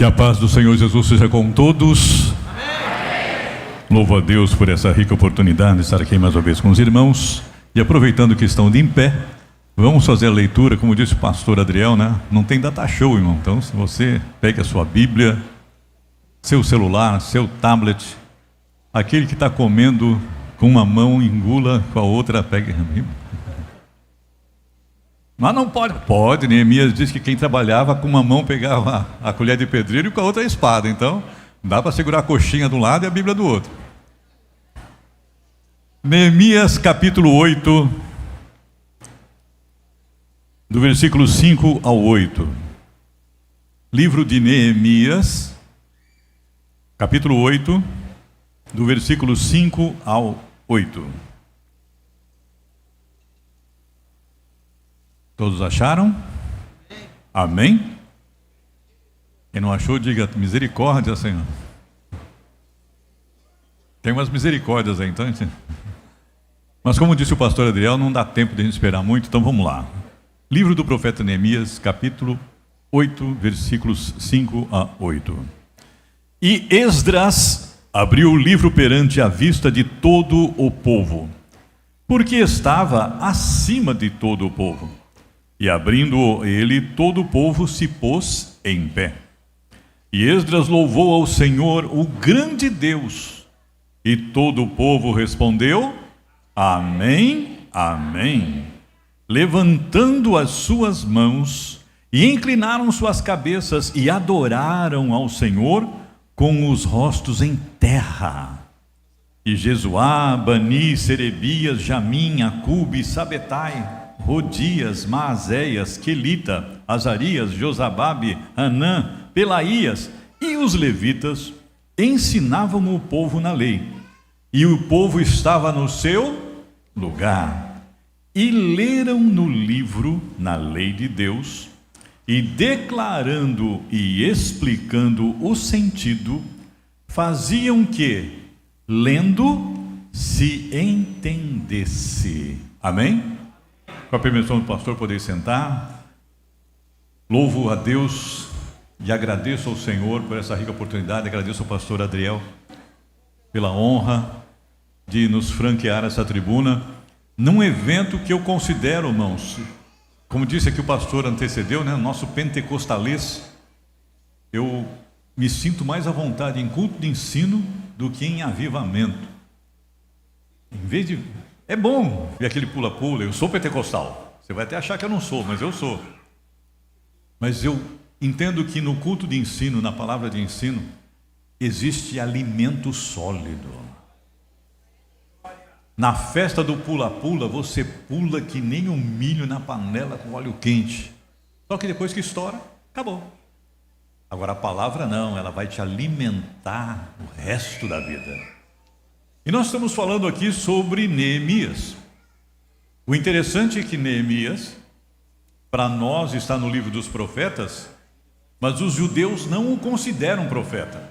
Que a paz do Senhor Jesus seja com todos. Amém. Louvo a Deus por essa rica oportunidade de estar aqui mais uma vez com os irmãos. E aproveitando que estão de em pé, vamos fazer a leitura, como disse o pastor Adriel, né? Não tem data show, irmão. Então, se você pega a sua Bíblia, seu celular, seu tablet, aquele que está comendo com uma mão, engula, com a outra, pegue a Bíblia. Mas não pode. Pode, Neemias diz que quem trabalhava com uma mão pegava a colher de pedreiro e com a outra a espada. Então, dá para segurar a coxinha de um lado e a Bíblia do outro. Neemias capítulo 8, do versículo 5 ao 8. Livro de Neemias, capítulo 8, do versículo 5 ao 8. Todos acharam? Amém? Quem não achou, diga misericórdia, Senhor. Tem umas misericórdias aí, então. Mas como disse o pastor Adriel, não dá tempo de a gente esperar muito, então vamos lá. Livro do profeta Neemias, capítulo 8, versículos 5 a 8. E Esdras abriu o livro perante a vista de todo o povo, porque estava acima de todo o povo. E abrindo ele, todo o povo se pôs em pé. E Esdras louvou ao Senhor, o grande Deus. E todo o povo respondeu: Amém, Amém. Levantando as suas mãos, e inclinaram suas cabeças, e adoraram ao Senhor com os rostos em terra. E Jesuá, Bani, Serebias, Jamim, Acube, Sabetai, Rodias, Maazéias, Quelita, Azarias, Josababe, Anã, Pelaías e os levitas ensinavam o povo na lei, e o povo estava no seu lugar, e leram no livro, na lei de Deus, e declarando e explicando o sentido, faziam que, lendo, se entendesse. Amém? Com a permissão do pastor, poder sentar. Louvo a Deus e agradeço ao Senhor por essa rica oportunidade. Agradeço ao pastor Adriel pela honra de nos franquear essa tribuna num evento que eu considero, irmãos, como disse aqui o pastor antecedeu, né, nosso pentecostalês, eu me sinto mais à vontade em culto de ensino do que em avivamento. Em vez de... É bom ver aquele pula-pula, eu sou pentecostal. Você vai até achar que eu não sou, mas eu sou. Mas eu entendo que no culto de ensino, na palavra de ensino, existe alimento sólido. Na festa do pula-pula, você pula que nem um milho na panela com óleo quente. Só que depois que estoura, acabou. Agora a palavra não, ela vai te alimentar o resto da vida. E nós estamos falando aqui sobre Neemias. O interessante é que Neemias, para nós, está no livro dos profetas, mas os judeus não o consideram profeta.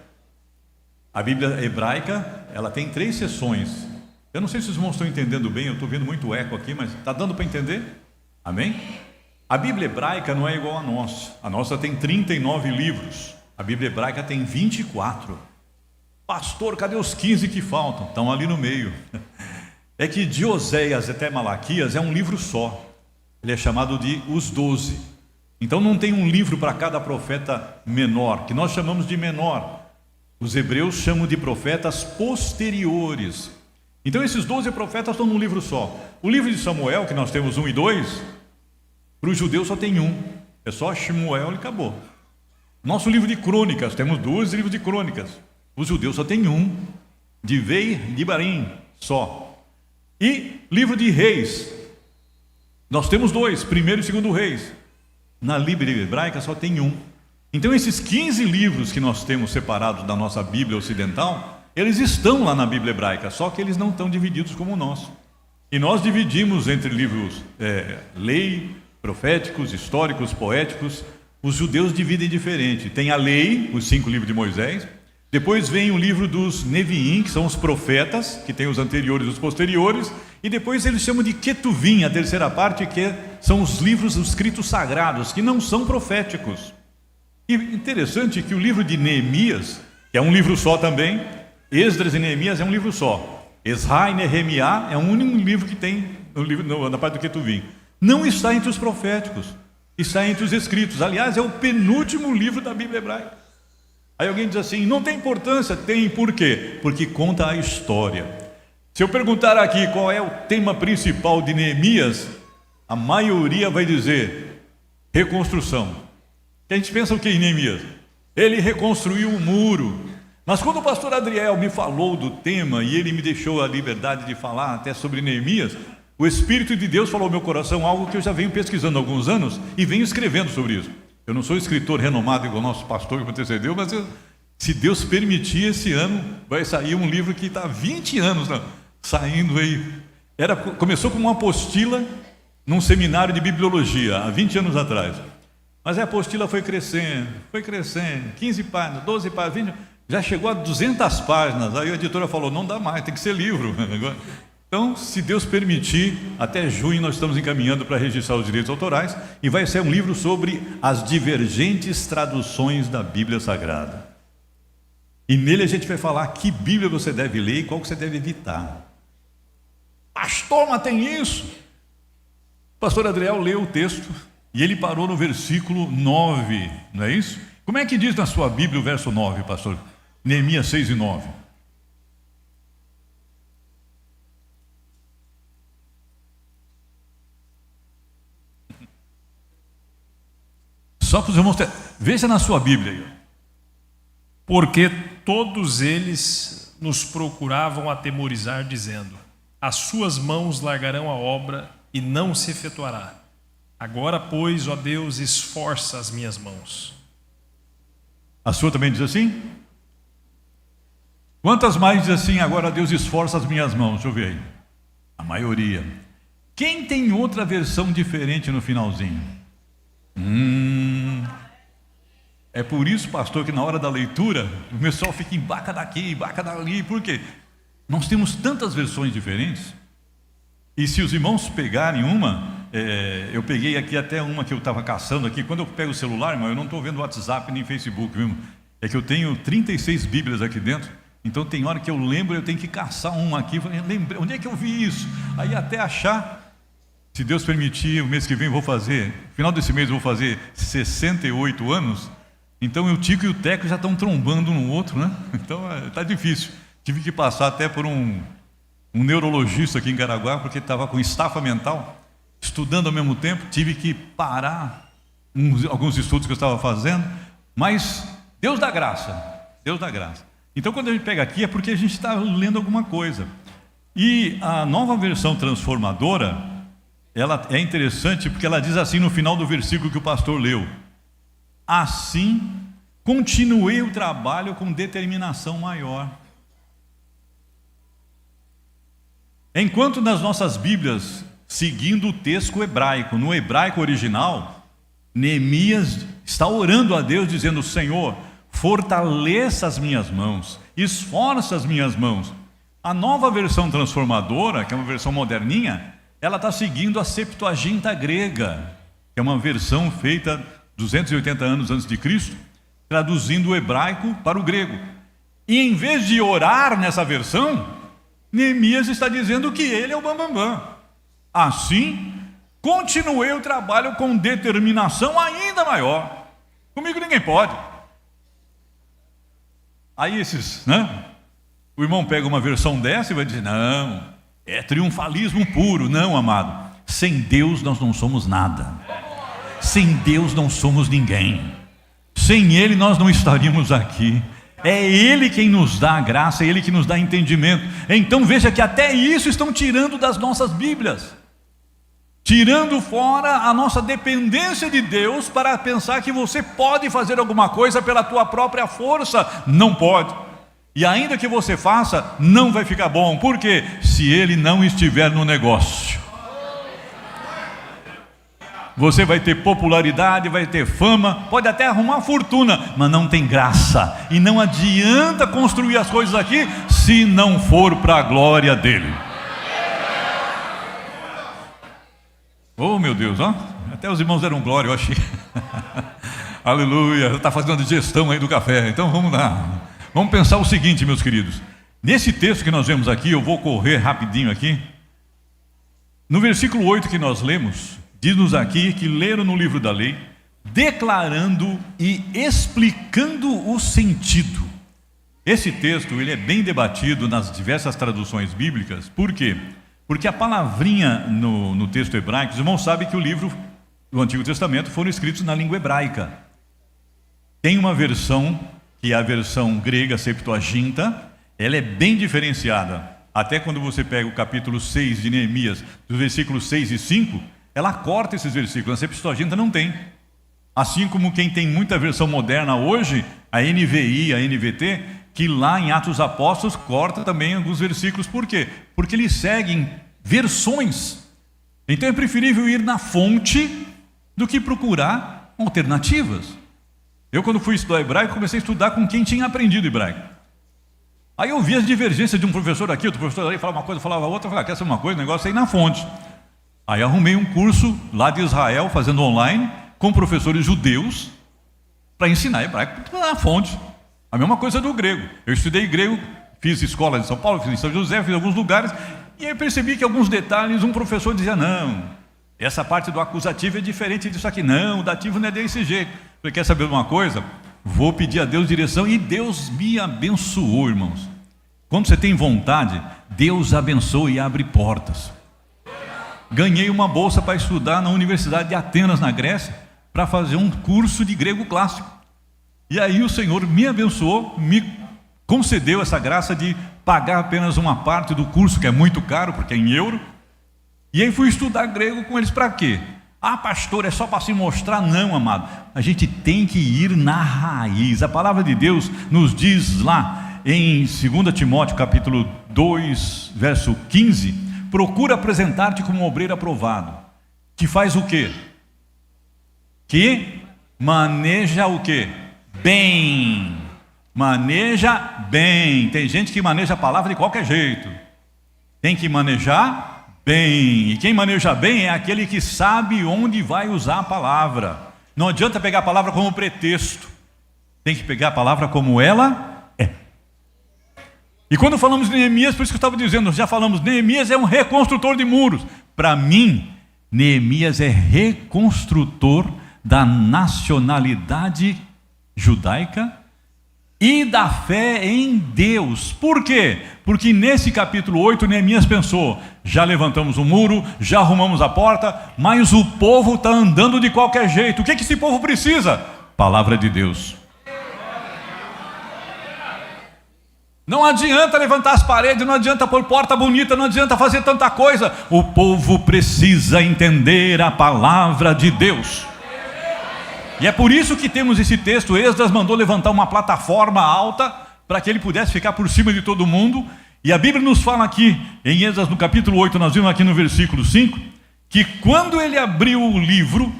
A Bíblia hebraica, ela tem 3 seções. Eu não sei se os irmãos estão entendendo bem, eu estou vendo muito eco aqui, mas está dando para entender? Amém? A Bíblia hebraica não é igual a nossa. A nossa tem 39 livros. A Bíblia hebraica tem 24. Pastor, cadê os 15 que faltam? Estão ali no meio. É que de Oséias até Malaquias é um livro só. Ele é chamado de os 12. Então não tem um livro para cada profeta menor, que nós chamamos de menor. Os hebreus chamam de profetas posteriores. Então esses 12 profetas estão num livro só. O livro de Samuel, que nós temos 1 e 2, para os judeus só tem um. É só Samuel e acabou. Nosso livro de crônicas, temos 2 livros de crônicas. Os judeus só tem um, de Vei de Barim, só. E livro de reis, nós temos 2, primeiro e segundo reis. Na Bíblia hebraica só tem um. Então esses 15 livros que nós temos separados da nossa Bíblia ocidental, eles estão lá na Bíblia hebraica, só que eles não estão divididos como o nosso. E nós dividimos entre livros lei, proféticos, históricos, poéticos. Os judeus dividem diferente. Tem a lei, os 5 livros de Moisés. Depois vem o livro dos Neviim, que são os profetas, que tem os anteriores e os posteriores, e depois eles chamam de Ketuvim, a terceira parte, que são os livros, os escritos sagrados, que não são proféticos. E interessante que o livro de Neemias, que é um livro só também, Esdras e Neemias é um livro só. Esra e Nehemiá é um único livro que tem no livro, na parte do Ketuvim. Não está entre os proféticos, está entre os escritos. Aliás, é o penúltimo livro da Bíblia hebraica. Aí alguém diz assim, não tem importância. Tem, por quê? Porque conta a história. Se eu perguntar aqui qual é o tema principal de Neemias, a maioria vai dizer reconstrução. A gente pensa o que em Neemias? Ele reconstruiu o muro. Mas quando o pastor Adriel me falou do tema e ele me deixou a liberdade de falar até sobre Neemias, o Espírito de Deus falou ao meu coração algo que eu já venho pesquisando há alguns anos e venho escrevendo sobre isso. Eu não sou escritor renomado igual o nosso pastor que me antecedeu, mas se Deus permitir, esse ano vai sair um livro que está há 20 anos saindo aí. Começou como uma apostila num seminário de bibliologia, há 20 anos atrás. Mas a apostila foi crescendo, 15 páginas, 12 páginas, 20, já chegou a 200 páginas, aí a editora falou, não dá mais, tem que ser livro. Então, se Deus permitir, até junho nós estamos encaminhando para registrar os direitos autorais, e vai ser um livro sobre as divergentes traduções da Bíblia Sagrada. E nele a gente vai falar que Bíblia você deve ler e qual que você deve evitar. Pastor, mas tem isso? O pastor Adriel leu o texto, e ele parou no versículo 9, não é isso? Como é que diz na sua Bíblia o verso 9, pastor? Neemias 6 e 9. Só para os irmãos, veja na sua Bíblia aí. Porque todos eles nos procuravam atemorizar, dizendo: as suas mãos largarão a obra e não se efetuará. Agora, pois, ó Deus, esforça as minhas mãos. A sua também diz assim? Quantas mais diz assim, agora Deus esforça as minhas mãos? Deixa eu ver aí. A maioria. Quem tem outra versão diferente no finalzinho? É por isso, pastor, que na hora da leitura o pessoal fica embaca daqui, embaca dali. Por quê? Nós temos tantas versões diferentes. E se os irmãos pegarem uma, eu peguei aqui até uma que eu estava caçando aqui. Quando eu pego o celular, irmão, eu não estou vendo WhatsApp nem Facebook, viu? É que eu tenho 36 Bíblias aqui dentro. Então tem hora que eu lembro, eu tenho que caçar uma aqui. Lembrei, onde é que eu vi isso? Aí até achar, se Deus permitir, o mês que vem eu vou fazer, final desse mês eu vou fazer 68 anos. Então o Tico e o Teco já estão trombando um no outro, né? Então está difícil. Tive que passar até por um neurologista aqui em Caraguá, porque estava com estafa mental, estudando ao mesmo tempo. Tive que parar alguns estudos que eu estava fazendo. Mas Deus dá graça, Deus dá graça. Então quando a gente pega aqui é porque a gente está lendo alguma coisa. E a nova versão transformadora, ela é interessante porque ela diz assim no final do versículo que o pastor leu: assim, continuei o trabalho com determinação maior. Enquanto nas nossas Bíblias, seguindo o texto hebraico, no hebraico original, Neemias está orando a Deus, dizendo: Senhor, fortaleça as minhas mãos, esforça as minhas mãos. A nova versão transformadora, que é uma versão moderninha, ela está seguindo a Septuaginta grega, que é uma versão feita 280 anos antes de Cristo, traduzindo o hebraico para o grego. E em vez de orar nessa versão, Neemias está dizendo que ele é o bambambam. Assim, continuei o trabalho com determinação ainda maior. Comigo ninguém pode. Aí o irmão pega uma versão dessa e vai dizer: não, é triunfalismo puro. Não, amado, sem Deus nós não somos nada. Sem Deus não somos ninguém. Sem Ele nós não estaríamos aqui. É Ele quem nos dá a graça, é Ele que nos dá entendimento. Então veja que até isso estão tirando das nossas Bíblias, tirando fora a nossa dependência de Deus para pensar que você pode fazer alguma coisa pela tua própria força. Não pode. E ainda que você faça, não vai ficar bom. Por quê? Se Ele não estiver no negócio. Você vai ter popularidade, vai ter fama, pode até arrumar fortuna, mas não tem graça. E não adianta construir as coisas aqui se não for para a glória dele. Oh meu Deus, ó, até os irmãos deram glória, eu achei. Aleluia, está fazendo a digestão aí do café. Então vamos lá. Vamos pensar o seguinte, meus queridos. Nesse texto que nós vemos aqui, eu vou correr rapidinho aqui. No versículo 8 que nós lemos, diz-nos aqui que leram no livro da lei, declarando e explicando o sentido. Esse texto ele é bem debatido nas diversas traduções bíblicas. Por quê? Porque a palavrinha no texto hebraico, os irmãos sabem que o livro do Antigo Testamento foram escritos na língua hebraica. Tem uma versão, que é a versão grega, Septuaginta, ela é bem diferenciada. Até quando você pega o capítulo 6 de Neemias, dos versículos 6 e 5, ela corta esses versículos. A Septuaginta não tem. Assim como quem tem muita versão moderna hoje, a NVI, a NVT, que lá em Atos Apóstolos corta também alguns versículos. Por quê? Porque eles seguem versões. Então é preferível ir na fonte do que procurar alternativas. Eu, quando fui estudar hebraico, comecei a estudar com quem tinha aprendido hebraico. Aí eu vi as divergências de um professor aqui, outro professor ali, falava uma coisa, falava outra, eu falei, quer saber uma coisa, o negócio é ir na fonte. Aí arrumei um curso lá de Israel, fazendo online, com professores judeus, para ensinar hebraico na fonte. A mesma coisa do grego. Eu estudei grego, fiz escola em São Paulo, fiz em São José, fiz em alguns lugares, e aí eu percebi que alguns detalhes, um professor dizia, não, essa parte do acusativo é diferente disso aqui, não, o dativo não é desse jeito. Eu falei, quer saber de uma coisa? Vou pedir a Deus direção, e Deus me abençoou, irmãos. Quando você tem vontade, Deus abençoa e abre portas. Ganhei uma bolsa para estudar na Universidade de Atenas, na Grécia, para fazer um curso de grego clássico. E aí o Senhor me abençoou, me concedeu essa graça de pagar apenas uma parte do curso, que é muito caro, porque é em euro. E aí fui estudar grego com eles para quê? Ah, pastor, é só para se mostrar? Não, amado. A gente tem que ir na raiz. A palavra de Deus nos diz lá em 2 Timóteo capítulo 2, verso 15, procura apresentar-te como um obreiro aprovado, que faz o quê? Que maneja o quê? Bem. Maneja bem. Tem gente que maneja a palavra de qualquer jeito. Tem que manejar bem. E quem maneja bem é aquele que sabe onde vai usar a palavra. Não adianta pegar a palavra como pretexto. Tem que pegar a palavra como ela é. E quando falamos de Neemias, por isso que eu estava dizendo, já falamos, Neemias é um reconstrutor de muros. Para mim, Neemias é reconstrutor da nacionalidade judaica e da fé em Deus. Por quê? Porque nesse capítulo 8, Neemias pensou, já levantamos o muro, já arrumamos a porta, mas o povo está andando de qualquer jeito. O que esse povo precisa? Palavra de Deus. Não adianta levantar as paredes, não adianta pôr porta bonita, não adianta fazer tanta coisa. O povo precisa entender a palavra de Deus. E é por isso que temos esse texto. Esdras mandou levantar uma plataforma alta para que ele pudesse ficar por cima de todo mundo. E a Bíblia nos fala aqui, em Esdras no capítulo 8, nós vimos aqui no versículo 5, que quando ele abriu o livro,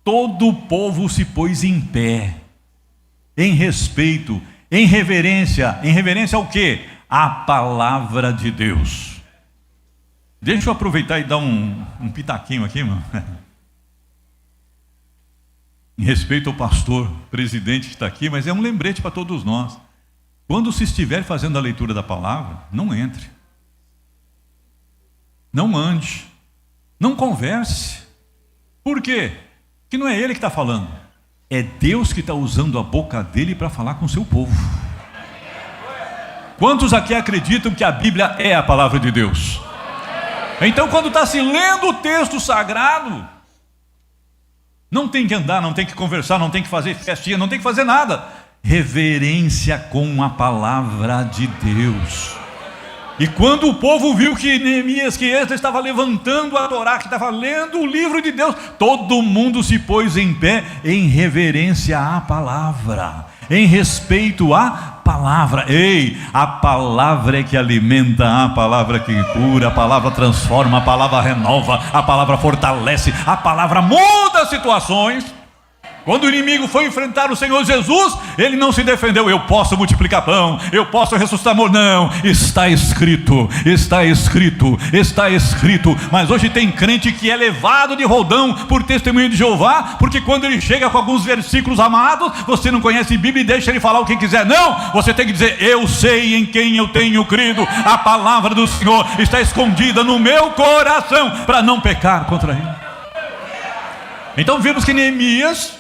todo o povo se pôs em pé, em respeito, em reverência. Em reverência ao quê? A palavra de Deus. Deixa eu aproveitar e dar um pitaquinho aqui, mano. Em respeito ao pastor, presidente que está aqui, mas é um lembrete para todos nós. Quando se estiver fazendo a leitura da palavra, não entre. Não ande. Não converse. Por quê? Porque não é ele que está falando. É Deus que está usando a boca dele para falar com o seu povo. Quantos aqui acreditam que a Bíblia é a palavra de Deus? Então, quando está se lendo o texto sagrado, não tem que andar, não tem que conversar, não tem que fazer festinha, não tem que fazer nada. Reverência com a palavra de Deus. E quando o povo viu que Neemias, que Esdras estava levantando a Torá, que estava lendo o livro de Deus, todo mundo se pôs em pé em reverência à palavra, em respeito à palavra. Ei, a palavra é que alimenta, a palavra que cura, a palavra transforma, a palavra renova, a palavra fortalece, a palavra muda situações. Quando o inimigo foi enfrentar o Senhor Jesus, ele não se defendeu. Eu posso multiplicar pão, eu posso ressuscitar morto. Não, está escrito, está escrito, está escrito. Mas hoje tem crente que é levado de roldão por testemunho de Jeová, porque quando ele chega com alguns versículos amados, você não conhece Bíblia e deixa ele falar o que quiser. Não, você tem que dizer: eu sei em quem eu tenho crido. A palavra do Senhor está escondida no meu coração para não pecar contra ele. Então vimos que Neemias,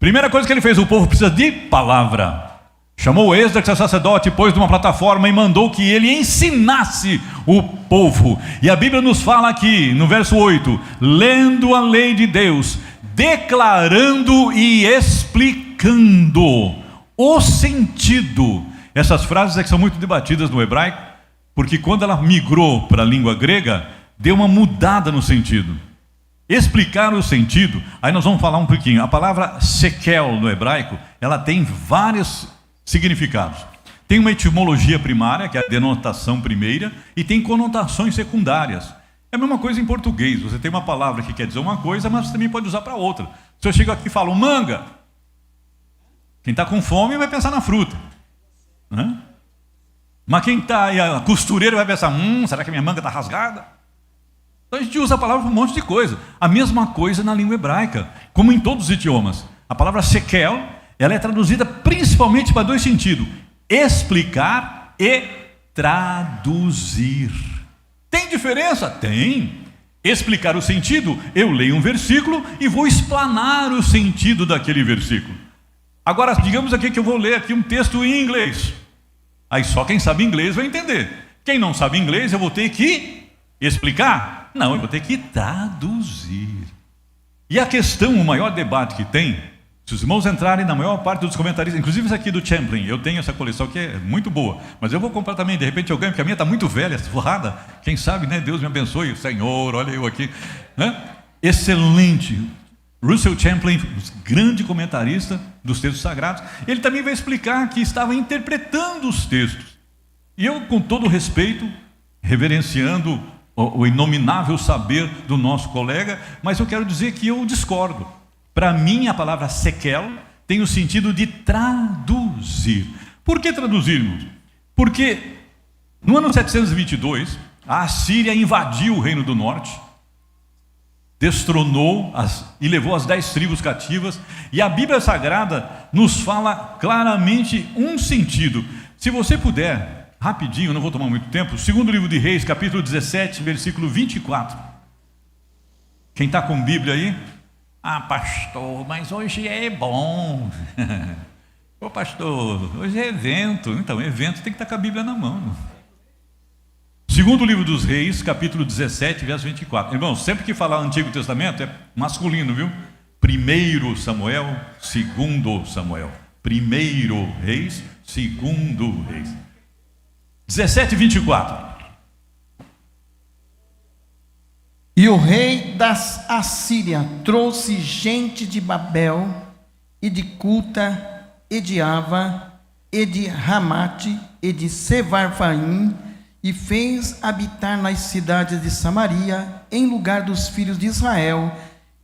primeira coisa que ele fez: o povo precisa de palavra. Chamou Esdras, que é sacerdote, pôs numa plataforma e mandou que ele ensinasse o povo. E a Bíblia nos fala aqui, no verso 8: lendo a lei de Deus, declarando e explicando o sentido. Essas frases é que são muito debatidas no hebraico, porque quando ela migrou para a língua grega, deu uma mudada no sentido. Explicar o sentido, aí nós vamos falar um pouquinho. A palavra sekel no hebraico, ela tem vários significados. Tem uma etimologia primária, que é a denotação primeira, e tem conotações secundárias. É a mesma coisa em português. Você tem uma palavra que quer dizer uma coisa, mas você também pode usar para outra. Se eu chego aqui e falo manga, quem está com fome vai pensar na fruta, né? Mas quem está aí, a costureira, vai pensar: será que minha manga está rasgada? Então a gente usa a palavra para um monte de coisa. A mesma coisa na língua hebraica, como em todos os idiomas. A palavra sekel, ela é traduzida principalmente para dois sentidos: explicar e traduzir. Tem diferença? Tem. Explicar o sentido, eu leio um versículo e vou explanar o sentido daquele versículo. Agora, digamos aqui que eu vou ler aqui um texto em inglês. Aí só quem sabe inglês vai entender. Quem não sabe inglês, eu vou ter que explicar? Não, eu vou ter que traduzir. E a questão, o maior debate que tem, se os irmãos entrarem na maior parte dos comentaristas, inclusive esse aqui do Champlin, eu tenho essa coleção que é muito boa, mas eu vou comprar também, de repente eu ganho, porque a minha está muito velha, forrada, quem sabe, né? Deus me abençoe, Senhor, olha eu aqui, né? Excelente. Russell Champlin, grande comentarista dos textos sagrados, ele também vai explicar que estava interpretando os textos. E eu, com todo respeito, reverenciando o inominável saber do nosso colega, mas eu quero dizer que eu discordo. Para mim, a palavra sekel tem o sentido de traduzir. Por que traduzir, irmãos? Porque no ano 722, a Assíria invadiu o Reino do Norte, destronou e levou as 10 tribos cativas, e a Bíblia Sagrada nos fala claramente um sentido. Se você puder, rapidinho, não vou tomar muito tempo, segundo livro de Reis, capítulo 17, versículo 24. Quem está com Bíblia aí? Ah, pastor, mas hoje é bom. Ô pastor, hoje é evento. Então, evento tem que estar com a Bíblia na mão. Segundo livro dos Reis, capítulo 17, verso 24. Irmãos, sempre que falar Antigo Testamento é masculino, viu? Primeiro Samuel, segundo Samuel. Primeiro Reis, segundo Reis. 17, 24. E o rei da Assíria trouxe gente de Babel, e de Cuta, e de Ava, e de Ramate, e de Sevarfaim, e fez habitar nas cidades de Samaria, em lugar dos filhos de Israel,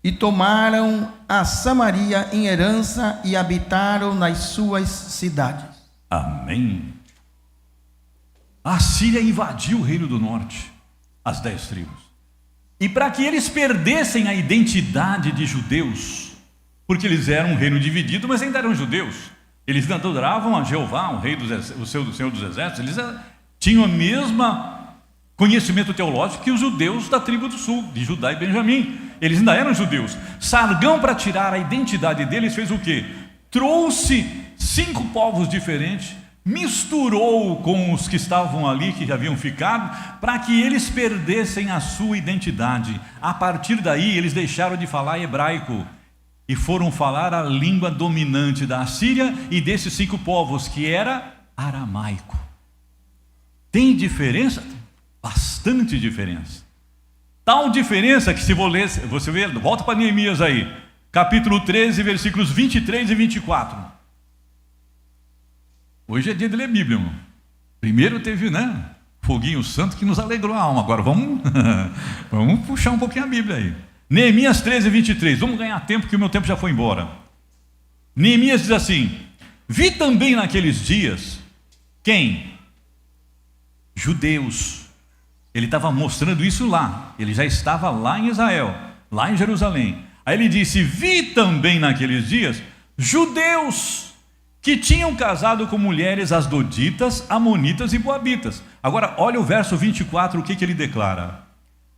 e tomaram a Samaria em herança, e habitaram nas suas cidades. Amém. A Síria invadiu o Reino do Norte, as 10 tribos. E para que eles perdessem a identidade de judeus, porque eles eram um reino dividido, mas ainda eram judeus. Eles adoravam a Jeová, o rei o Senhor dos exércitos. Eles tinham o mesmo conhecimento teológico que os judeus da tribo do sul, de Judá e Benjamim. Eles ainda eram judeus. Sargão, para tirar a identidade deles, fez o quê? Trouxe 5 povos diferentes, misturou com os que estavam ali, que já haviam ficado, para que eles perdessem a sua identidade. A partir daí, eles deixaram de falar hebraico e foram falar a língua dominante da Assíria e desses 5 povos, que era aramaico. Tem diferença? Bastante diferença. Tal diferença que, se você vê, volta para Neemias aí, capítulo 13, versículos 23 e 24. Hoje é dia de ler Bíblia, irmão. Primeiro teve, foguinho santo que nos alegrou a alma. Agora vamos puxar um pouquinho a Bíblia aí. Neemias 13, 23. Vamos ganhar tempo, que o meu tempo já foi embora. Neemias diz assim: vi também naqueles dias, quem? Judeus. Ele estava mostrando isso lá, ele já estava lá em Israel, lá em Jerusalém. Aí ele disse: vi também naqueles dias, judeus, que tinham casado com mulheres asdoditas, amonitas e moabitas. Agora, olha o verso 24, o que ele declara: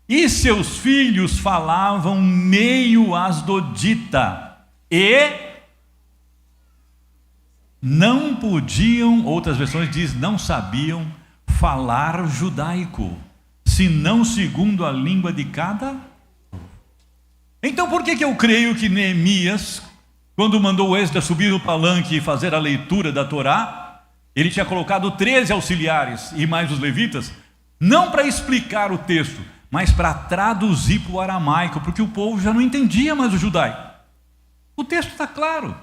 e seus filhos falavam meio asdodita, e não podiam, outras versões diz, não sabiam falar judaico, senão segundo a língua de cada. Então por que eu creio que Neemias, quando mandou o Esdras subir no palanque e fazer a leitura da Torá, ele tinha colocado 13 auxiliares e mais os levitas, não para explicar o texto, mas para traduzir para o aramaico, porque o povo já não entendia mais o judaico. O texto está claro,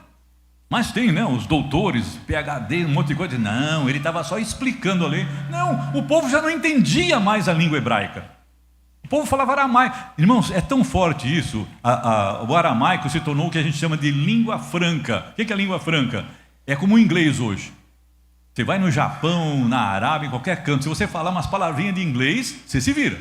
mas tem, né, os doutores, PhD, um monte de coisa. Não, ele estava só explicando a lei. Não, o povo já não entendia mais a língua hebraica. O povo falava aramaico. Irmãos, é tão forte isso, o aramaico se tornou o que a gente chama de língua franca. O que é a língua franca? É como o inglês hoje. Você vai no Japão, na Arábia, em qualquer canto, se você falar umas palavrinhas de inglês, você se vira.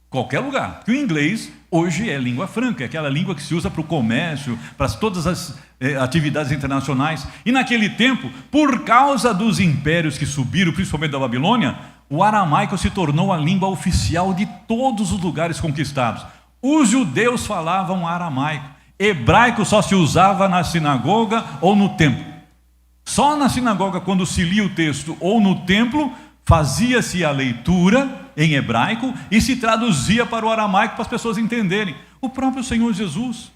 Qualquer lugar. Porque o inglês hoje é língua franca, é aquela língua que se usa para o comércio, para todas as atividades internacionais. E naquele tempo, por causa dos impérios que subiram, principalmente da Babilônia, o aramaico se tornou a língua oficial de todos os lugares conquistados. Os judeus falavam aramaico. Hebraico só se usava na sinagoga ou no templo. Só na sinagoga, quando se lia o texto, ou no templo, fazia-se a leitura em hebraico e se traduzia para o aramaico para as pessoas entenderem. O próprio Senhor Jesus,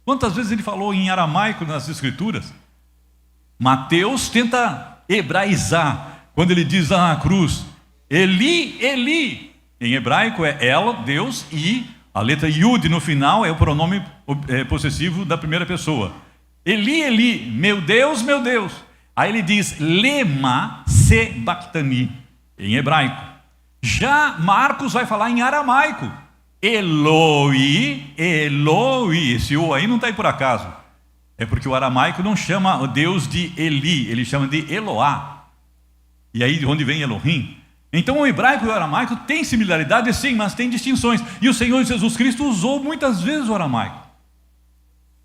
quantas vezes ele falou em aramaico nas escrituras? Mateus tenta hebraizar, quando ele diz lá na cruz, Eli, Eli, em hebraico é El, Deus, e a letra Yud no final é o pronome possessivo da primeira pessoa. Eli, Eli, meu Deus, meu Deus. Aí ele diz lema sebactani, em hebraico. Já Marcos vai falar em aramaico. Eloi, Eloi. Esse O aí não está aí por acaso. É porque o aramaico não chama o Deus de Eli, ele chama de Eloá. E aí de onde vem Elohim. Então o hebraico e o aramaico têm similaridades, sim, mas tem distinções. E o Senhor Jesus Cristo usou muitas vezes o aramaico.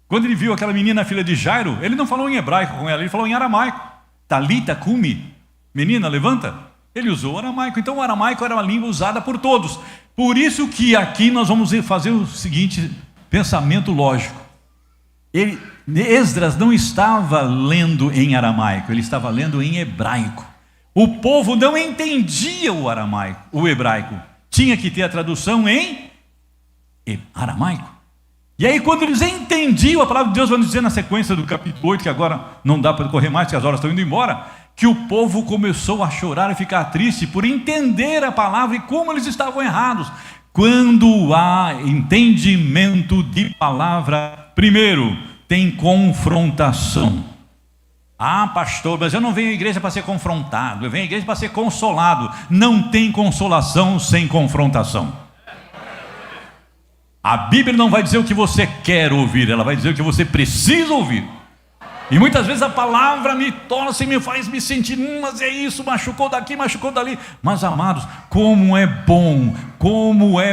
Quando ele viu aquela menina, filha de Jairo, ele não falou em hebraico com ela, ele falou em aramaico. Talita cumi, menina, levanta. Ele usou o aramaico. Então o aramaico era uma língua usada por todos. Por isso que aqui nós vamos fazer o seguinte pensamento lógico. Esdras não estava lendo em aramaico, ele estava lendo em hebraico. O povo não entendia o aramaico, o hebraico. Tinha que ter a tradução em aramaico. E aí quando eles entendiam, a palavra de Deus vai nos dizer na sequência do capítulo 8, que agora não dá para correr mais, que as horas estão indo embora, que o povo começou a chorar e ficar triste por entender a palavra e como eles estavam errados. Quando há entendimento de palavra, primeiro, tem confrontação. Ah, pastor, mas eu não venho à igreja para ser confrontado, eu venho à igreja para ser consolado. Não tem consolação sem confrontação. A Bíblia não vai dizer o que você quer ouvir, ela vai dizer o que você precisa ouvir. E muitas vezes a palavra me torce e me faz me sentir, mas é isso, machucou daqui, machucou dali. Mas amados, como é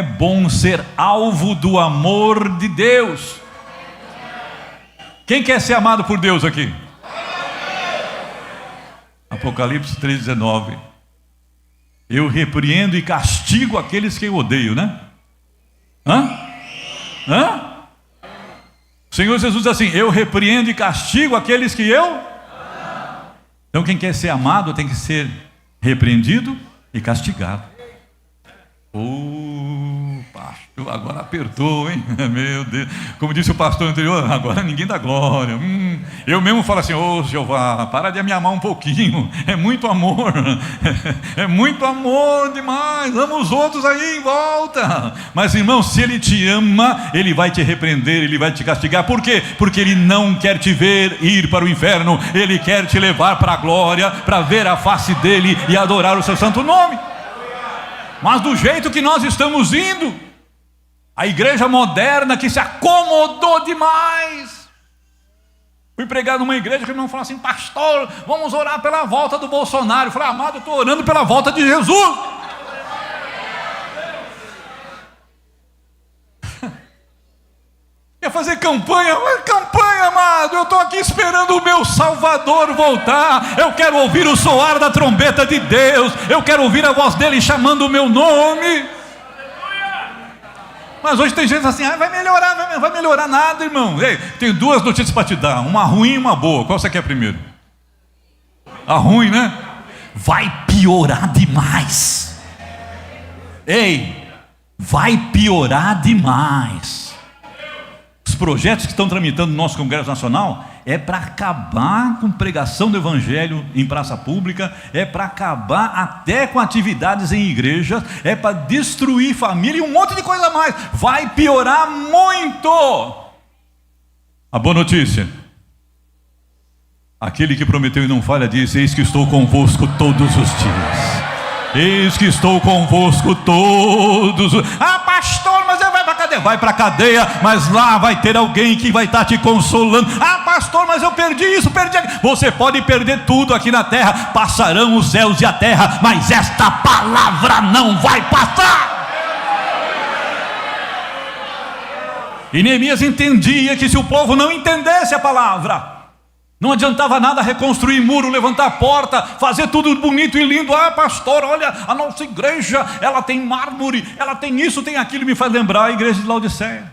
bom ser alvo do amor de Deus. Quem quer ser amado por Deus aqui? Apocalipse 3,19. Eu repreendo e castigo aqueles que eu odeio, né? O Senhor Jesus diz assim: eu repreendo e castigo aqueles que eu. Então quem quer ser amado tem que ser repreendido e castigado. Pastor, agora apertou, hein? Meu Deus. Como disse o pastor anterior, agora ninguém dá glória. Eu mesmo falo assim: Jeová, para de me amar um pouquinho. É muito amor. É muito amor demais. Ama os outros aí em volta. Mas irmão, se Ele te ama, Ele vai te repreender, Ele vai te castigar. Por quê? Porque Ele não quer te ver ir para o inferno. Ele quer te levar para a glória, para ver a face dEle e adorar o seu santo nome. Mas do jeito que nós estamos indo, A igreja moderna que se acomodou demais. Fui pregar numa igreja que o irmão falou assim: pastor, vamos orar pela volta do Bolsonaro. Eu falei: amado, eu estou orando pela volta de Jesus. Quer fazer campanha? Campanha, amado. Eu estou aqui esperando o meu Salvador voltar. Eu quero ouvir o soar da trombeta de Deus. Eu quero ouvir a voz dele chamando o meu nome. Mas hoje tem gente assim: vai melhorar, vai melhorar nada, irmão. Ei, tenho duas notícias para te dar, uma ruim e uma boa. Qual você quer primeiro? A ruim, né? Vai piorar demais. Ei, vai piorar demais. Os projetos que estão tramitando no nosso Congresso Nacional é para acabar com pregação do Evangelho em praça pública, é para acabar até com atividades em igrejas, é para destruir família e um monte de coisa a mais. Vai piorar muito. A boa notícia: aquele que prometeu e não falha disse: eis que estou convosco todos os dias. Eis que estou convosco todos. Pastor, mas ele vai para a cadeia. Vai para a cadeia, mas lá vai ter alguém que vai estar te consolando. Pastor, mas eu perdi isso, perdi aquilo. Você pode perder tudo aqui na terra, passarão os céus e a terra, mas esta palavra não vai passar. E Neemias entendia que se o povo não entendesse a palavra, não adiantava nada reconstruir muro, levantar porta, fazer tudo bonito e lindo. Pastor, olha, a nossa igreja, ela tem mármore, ela tem isso, tem aquilo. Me faz lembrar a igreja de Laodiceia.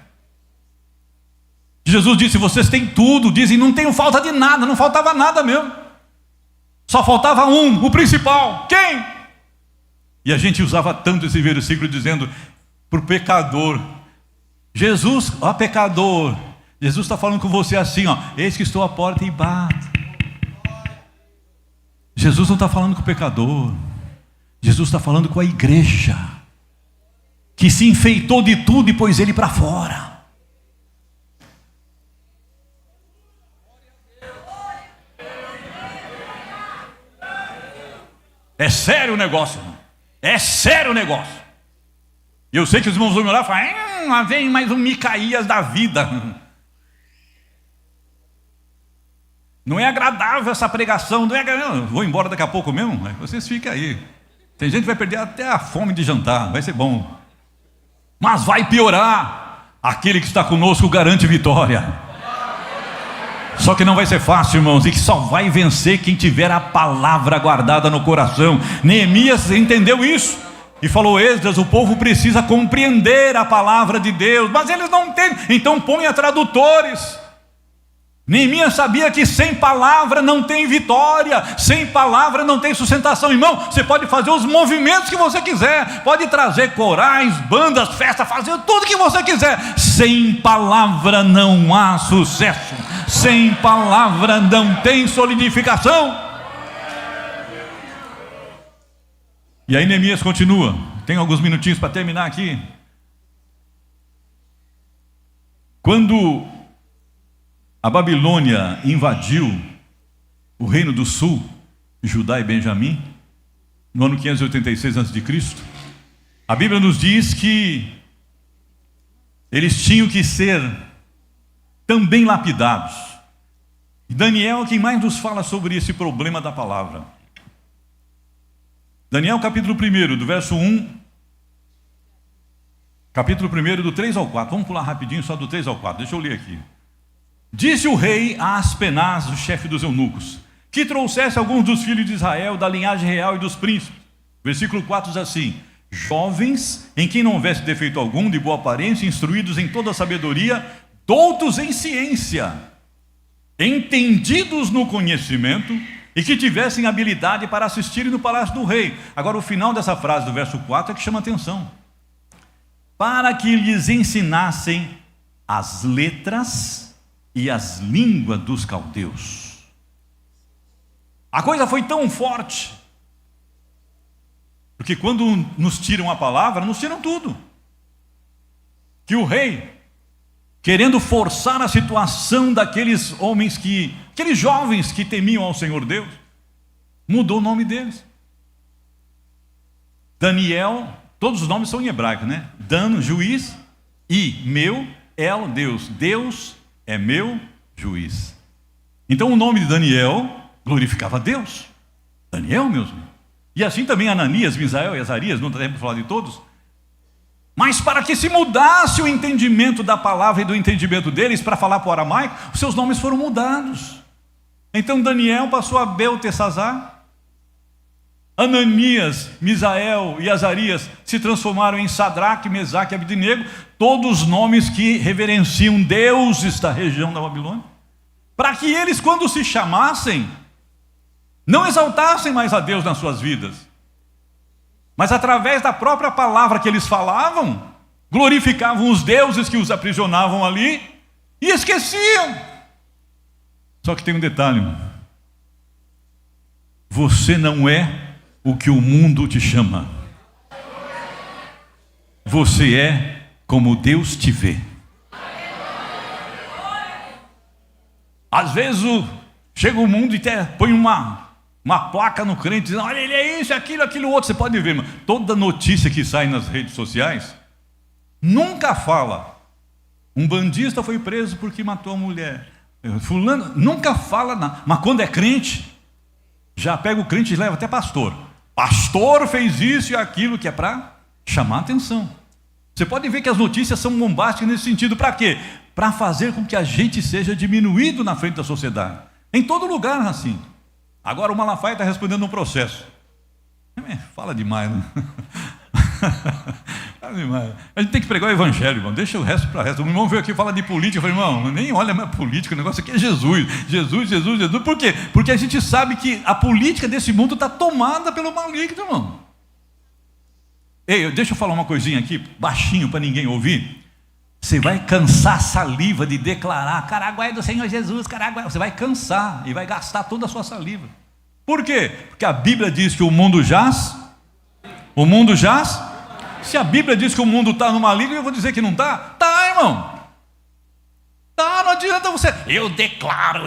Jesus disse: vocês têm tudo, dizem, não tenho falta de nada. Não faltava nada mesmo. Só faltava o principal. Quem? E a gente usava tanto esse versículo dizendo para o pecador: Jesus, pecador, Jesus está falando com você assim, eis que estou à porta e bato. Jesus não está falando com o pecador. Jesus está falando com a igreja, que se enfeitou de tudo e pôs ele para fora. É sério o negócio, irmão. É sério o negócio. E eu sei que os irmãos vão me olhar e falar: lá vem mais um Micaías da vida. Não é agradável essa pregação, não é agradável. Vou embora daqui a pouco mesmo, mas vocês fiquem aí. Tem gente que vai perder até a fome de jantar, vai ser bom. Mas vai piorar. Aquele que está conosco garante vitória. Só que não vai ser fácil, irmãos, e que só vai vencer quem tiver a palavra guardada no coração. Neemias entendeu isso e falou: Esdras, o povo precisa compreender a palavra de Deus, mas eles não entendem, então ponha tradutores. Neemias sabia que sem palavra não tem vitória, sem palavra não tem sustentação. Irmão, você pode fazer os movimentos que você quiser, pode trazer corais, bandas, festas, fazer tudo que você quiser. Sem palavra não há sucesso, sem palavra não tem solidificação. E aí Neemias continua, tem alguns minutinhos para terminar aqui. Quando a Babilônia invadiu o reino do sul, Judá e Benjamim, no ano 586 a.C., a Bíblia nos diz que eles tinham que ser também lapidados. E Daniel é quem mais nos fala sobre esse problema da palavra. Daniel capítulo 1, do verso 1, capítulo 1, do 3 ao 4. Vamos pular rapidinho só do 3 ao 4, deixa eu ler aqui. Disse o rei a Aspenaz, o chefe dos eunucos, que trouxesse alguns dos filhos de Israel, da linhagem real e dos príncipes. Versículo 4 diz assim: jovens, em quem não houvesse defeito algum, de boa aparência, instruídos em toda a sabedoria, doutos em ciência, entendidos no conhecimento, e que tivessem habilidade para assistirem no palácio do rei. Agora o final dessa frase do verso 4 é que chama atenção. Para que lhes ensinassem as letras e as línguas dos caldeus. A coisa foi tão forte, porque quando nos tiram a palavra, nos tiram tudo. Que o rei, querendo forçar a situação daqueles homens aqueles jovens que temiam ao Senhor Deus, mudou o nome deles. Daniel, todos os nomes são em hebraico, né? Dan, juiz, E meu El Deus. Deus é meu juiz. Então o nome de Daniel glorificava a Deus. Daniel, meus irmãos. E assim também Ananias, Misael e Azarias, não dá tempo de falar de todos. Mas para que se mudasse o entendimento da palavra e do entendimento deles para falar para o aramaico, os seus nomes foram mudados. Então Daniel passou a Beltesazar. Ananias, Misael e Azarias se transformaram em Sadraque, Mesaque e Abednego, todos nomes que reverenciam deuses da região da Babilônia, para que eles, quando se chamassem, não exaltassem mais a Deus nas suas vidas, mas através da própria palavra que eles falavam, glorificavam os deuses que os aprisionavam ali e esqueciam. Só que tem um detalhe, irmão. Você não é o que o mundo te chama. Você é como Deus te vê. Às vezes chega o mundo e põe uma placa no crente dizendo: olha, ele é isso, aquilo outro. Você pode ver, irmão, toda notícia que sai nas redes sociais nunca fala um bandista foi preso porque matou a mulher, fulano, nunca fala nada. Mas quando é crente, já pega o crente e leva até pastor fez isso e aquilo, que é para chamar atenção. Você pode ver que as notícias são bombásticas nesse sentido. Para quê? Para fazer com que a gente seja diminuído na frente da sociedade. Em todo lugar assim. Agora o Malafaia está respondendo um processo. Fala demais, né? Fala demais. A gente tem que pregar o evangelho, irmão. Deixa o resto para o resto. O irmão veio aqui falar de política. Eu falei: irmão, nem olha mais política, o negócio aqui é Jesus. Jesus. Por quê? Porque a gente sabe que a política desse mundo está tomada pelo maligno, irmão. Ei, deixa eu falar uma coisinha aqui, baixinho para ninguém ouvir. Você vai cansar a saliva de declarar Caraguá é do Senhor Jesus, Caraguá. Você vai cansar e vai gastar toda a sua saliva. Por quê? Porque a Bíblia diz que o mundo jaz. O mundo jaz. Se a Bíblia diz que o mundo está no maligno, eu vou dizer que não está? Está, irmão. Tá, não adianta você. Eu declaro.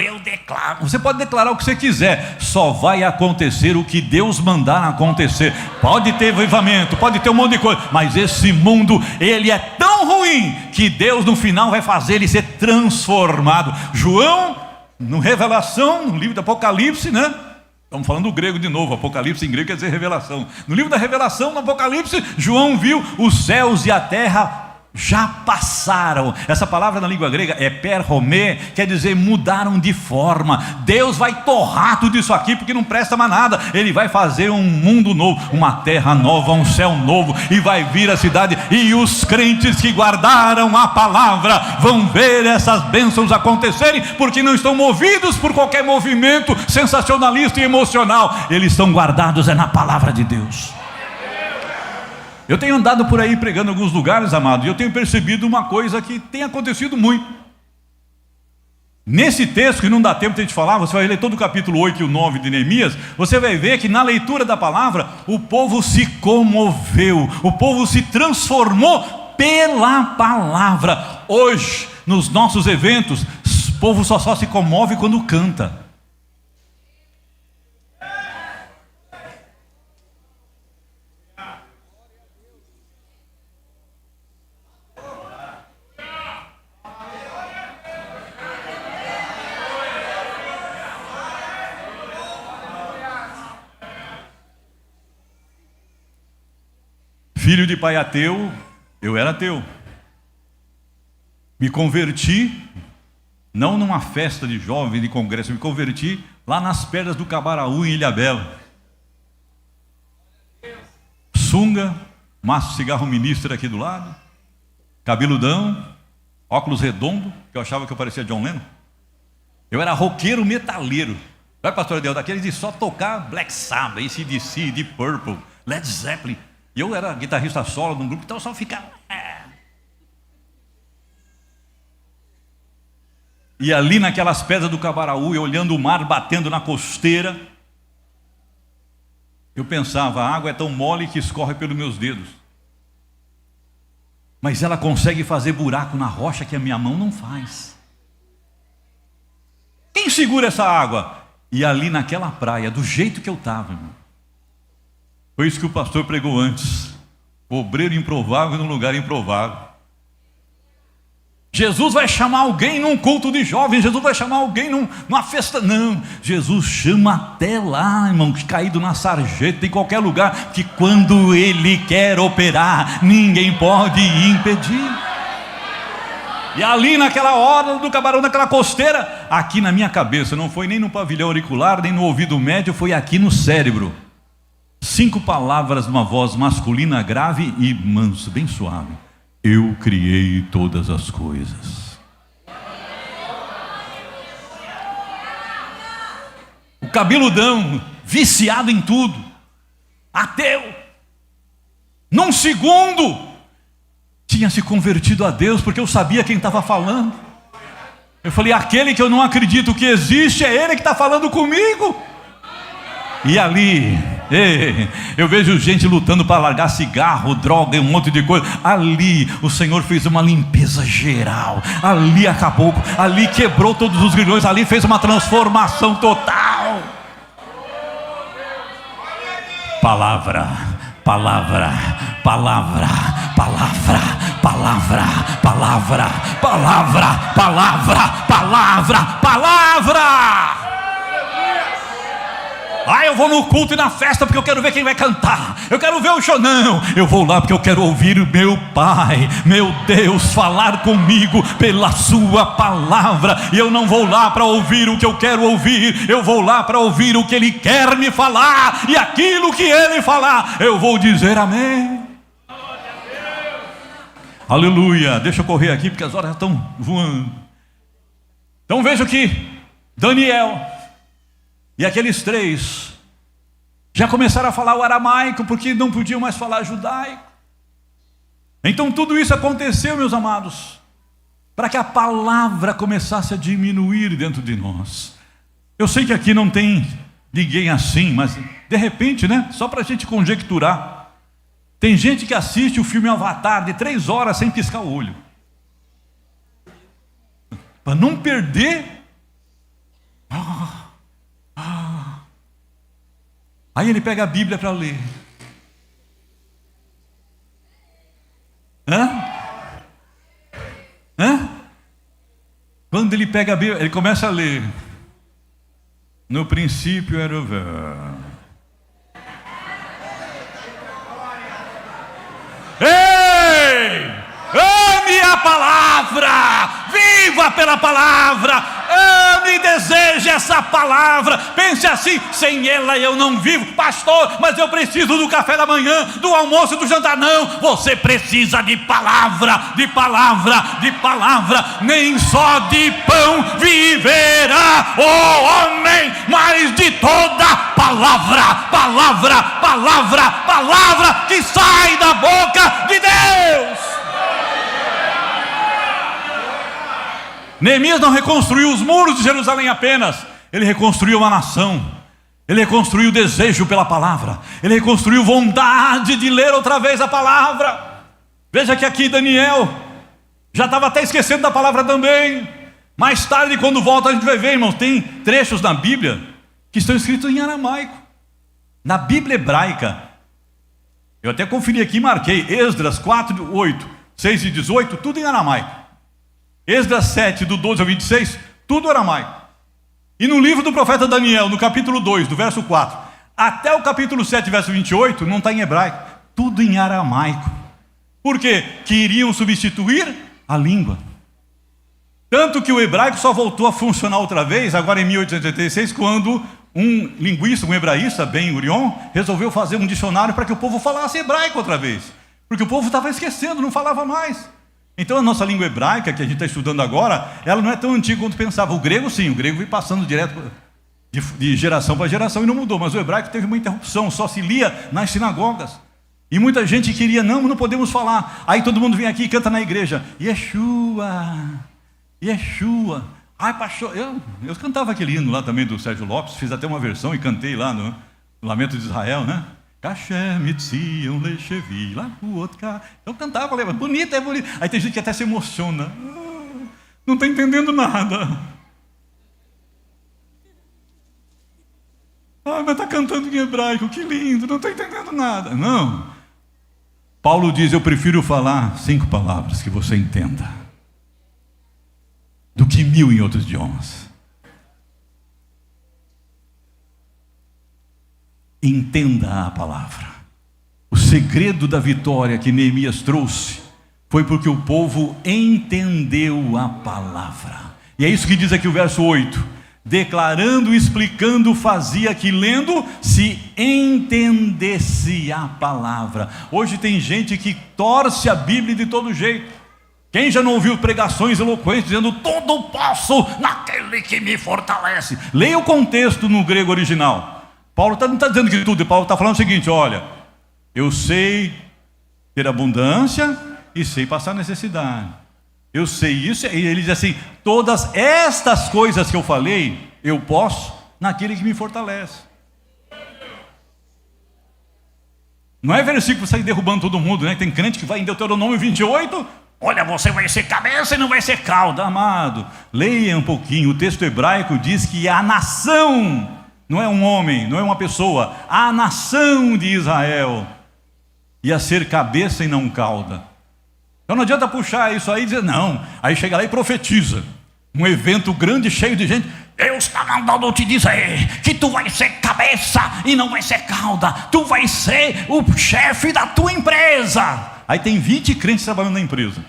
Você pode declarar o que você quiser. Só vai acontecer o que Deus mandar acontecer. Pode ter avivamento, pode ter um monte de coisa, mas esse mundo, ele é tão ruim que Deus no final vai fazer ele ser transformado. João, no Revelação, no livro do Apocalipse, né? Estamos falando do grego de novo. Apocalipse em grego quer dizer revelação. No livro da Revelação, no Apocalipse, João viu os céus e a terra já passaram. Essa palavra na língua grega é perhomê, quer dizer mudaram de forma. Deus vai torrar tudo isso aqui porque não presta mais nada. Ele vai fazer um mundo novo, uma terra nova, um céu novo, e vai vir a cidade, e os crentes que guardaram a palavra vão ver essas bênçãos acontecerem, porque não estão movidos por qualquer movimento sensacionalista e emocional. Eles estão guardados na palavra de Deus. Eu tenho andado por aí pregando em alguns lugares, amado, e eu tenho percebido uma coisa que tem acontecido muito. Nesse texto, que não dá tempo de a gente falar, você vai ler todo o capítulo 8 e o 9 de Neemias, você vai ver que na leitura da palavra, o povo se comoveu, o povo se transformou pela palavra. Hoje, nos nossos eventos, o povo só se comove quando canta. Filho de pai ateu, eu era ateu. Me converti, não numa festa de jovem, de congresso, me converti lá nas pedras do Cabaraú, em Ilhabela. Sunga, maço de cigarro ministro aqui do lado, cabeludão, óculos redondo, que eu achava que eu parecia John Lennon. Eu era roqueiro metaleiro. Vai, pastor Adel, daqueles de só tocar Black Sabbath, AC/DC, Deep Purple, Led Zeppelin. E eu era guitarrista solo de um grupo, então eu só ficava. E ali naquelas pedras do Cabaraú, eu olhando o mar batendo na costeira, eu pensava: a água é tão mole que escorre pelos meus dedos, mas ela consegue fazer buraco na rocha que a minha mão não faz. Quem segura essa água? E ali naquela praia, do jeito que eu estava, irmão. Foi isso que o pastor pregou antes: obreiro improvável num lugar improvável. Jesus vai chamar alguém num culto de jovens, Jesus vai chamar alguém numa festa. Não, Jesus chama até lá, irmão, caído na sarjeta, em qualquer lugar, que quando Ele quer operar, ninguém pode impedir. E ali naquela hora do camarão, naquela costeira, aqui na minha cabeça, não foi nem no pavilhão auricular, nem no ouvido médio, foi aqui no cérebro. 5 palavras numa voz masculina grave e manso, bem suave: eu criei todas as coisas. O cabeludão, viciado em tudo, ateu, num segundo, tinha se convertido a Deus, porque eu sabia quem estava falando. Eu falei: aquele que eu não acredito que existe, é Ele que está falando comigo. E ali, eu vejo gente lutando para largar cigarro, droga e um monte de coisa. Ali o Senhor fez uma limpeza geral. Ali acabou, ali quebrou todos os grilhões, ali fez uma transformação total. Palavra, palavra, palavra, palavra, palavra, palavra, palavra, palavra, palavra, palavra. Ah, eu vou no culto e na festa porque eu quero ver quem vai cantar, eu quero ver o show. Não, eu vou lá porque eu quero ouvir o meu Pai, meu Deus, falar comigo pela sua palavra. E eu não vou lá para ouvir o que eu quero ouvir, eu vou lá para ouvir o que Ele quer me falar. E aquilo que Ele falar, eu vou dizer amém. Aleluia. Deixa eu correr aqui porque as horas estão voando. Então vejo que Daniel e aqueles 3 já começaram a falar o aramaico, porque não podiam mais falar judaico. Então tudo isso aconteceu, meus amados, para que a palavra começasse a diminuir dentro de nós. Eu sei que aqui não tem ninguém assim, mas de repente, né, só para a gente conjecturar, tem gente que assiste o filme Avatar de 3 horas sem piscar o olho, para não perder. Aí ele pega a Bíblia para ler. Quando ele pega a Bíblia, ele começa a ler. No princípio era o verbo. Ei! Ame a palavra! Viva pela palavra! Ame e deseje essa palavra. Pense assim: sem ela eu não vivo. Pastor, mas eu preciso do café da manhã, do almoço e do jantar. Não, você precisa de palavra, de palavra, de palavra. Nem só de pão viverá o homem, mas de toda palavra, palavra, palavra, palavra que sai da boca de Deus. Neemias não reconstruiu os muros de Jerusalém apenas, ele reconstruiu uma nação, ele reconstruiu o desejo pela palavra, ele reconstruiu vontade de ler outra vez a palavra. Veja que aqui Daniel já estava até esquecendo da palavra também. Mais tarde, quando volta, a gente vai ver, irmãos, tem trechos na Bíblia que estão escritos em aramaico. Na Bíblia hebraica, eu até conferi aqui e marquei, Esdras 4, 8, 6 e 18, tudo em aramaico. Esdras 7, do 12 ao 26, tudo aramaico. E no livro do profeta Daniel, no capítulo 2, do verso 4, até o capítulo 7, verso 28, não está em hebraico, tudo em aramaico. Por quê? Que iriam substituir a língua. Tanto que o hebraico só voltou a funcionar outra vez, agora em 1886, quando um linguista, um hebraísta, Ben Gurion, resolveu fazer um dicionário para que o povo falasse hebraico outra vez. Porque o povo estava esquecendo, não falava mais. Então a nossa língua hebraica, que a gente está estudando agora, ela não é tão antiga quanto pensava. O grego sim, o grego veio passando direto de geração para geração e não mudou. Mas o hebraico teve uma interrupção, só se lia nas sinagogas. E muita gente queria, não podemos falar. Aí todo mundo vem aqui e canta na igreja, Yeshua, Yeshua. Ai, pastor, eu cantava aquele hino lá também do Sérgio Lopes, fiz até uma versão e cantei lá no Lamento de Israel, né? Kasher mitzion lechevi, lá o outro cara. Eu cantava, bonito, é bonito. Aí tem gente que até se emociona. Não está entendendo nada. Mas está cantando em hebraico, que lindo, não está entendendo nada. Não. Paulo diz, eu prefiro falar 5 palavras que você entenda. do que 1000 em outros idiomas. Entenda a palavra. O segredo da vitória que Neemias trouxe foi porque o povo entendeu a palavra. E é isso que diz aqui o verso 8: declarando, explicando, fazia que lendo se entendesse a palavra. Hoje tem gente que torce a Bíblia de todo jeito. Quem já não ouviu pregações eloquentes dizendo tudo posso naquele que me fortalece? Leia o contexto no grego original. Paulo não está dizendo que tudo, Paulo está falando o seguinte: olha, eu sei ter abundância e sei passar necessidade. Eu sei isso, e ele diz assim: todas estas coisas que eu falei, eu posso naquele que me fortalece. Não é versículo sair derrubando todo mundo, né? Tem crente que vai em Deuteronômio 28, olha, você vai ser cabeça e não vai ser cauda. Amado, leia um pouquinho, o texto hebraico diz que a nação, não é um homem, não é uma pessoa, a nação de Israel ia ser cabeça e não cauda. Então não adianta puxar isso aí e dizer não, aí chega lá e profetiza, um evento grande cheio de gente: Deus está mandando te dizer que tu vai ser cabeça e não vai ser cauda, tu vai ser o chefe da tua empresa. Aí tem 20 crentes trabalhando na empresa.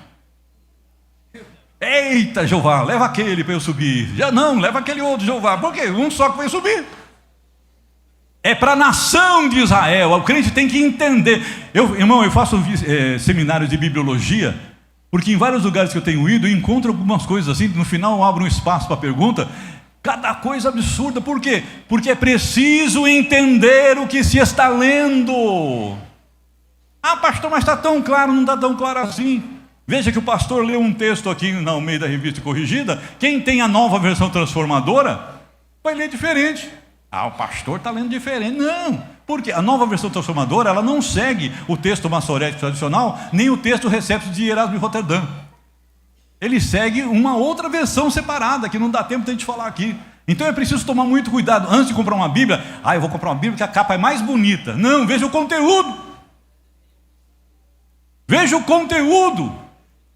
Eita, Jeová, leva aquele para eu subir. Já não, leva aquele outro, Jeová. Por quê? Um só que vai subir. É para a nação de Israel. O crente tem que entender. Irmão, eu faço seminários de bibliologia, porque em vários lugares que eu tenho ido, eu encontro algumas coisas assim. No final eu abro um espaço para pergunta. Cada coisa absurda. Por quê? Porque é preciso entender o que se está lendo. Ah, pastor, mas está tão claro. Não está tão claro assim. Veja que o pastor leu um texto aqui no meio da revista corrigida. Quem tem a nova versão transformadora vai ler diferente. Ah, o pastor está lendo diferente. Não, porque a nova versão transformadora, ela não segue o texto maçorético tradicional, nem o texto Receptus de Erasmo de Roterdã. Ele segue uma outra versão separada, que não dá tempo de a gente falar aqui. Então é preciso tomar muito cuidado. Antes de comprar uma Bíblia, eu vou comprar uma Bíblia que a capa é mais bonita. Não, veja o conteúdo. Veja o conteúdo.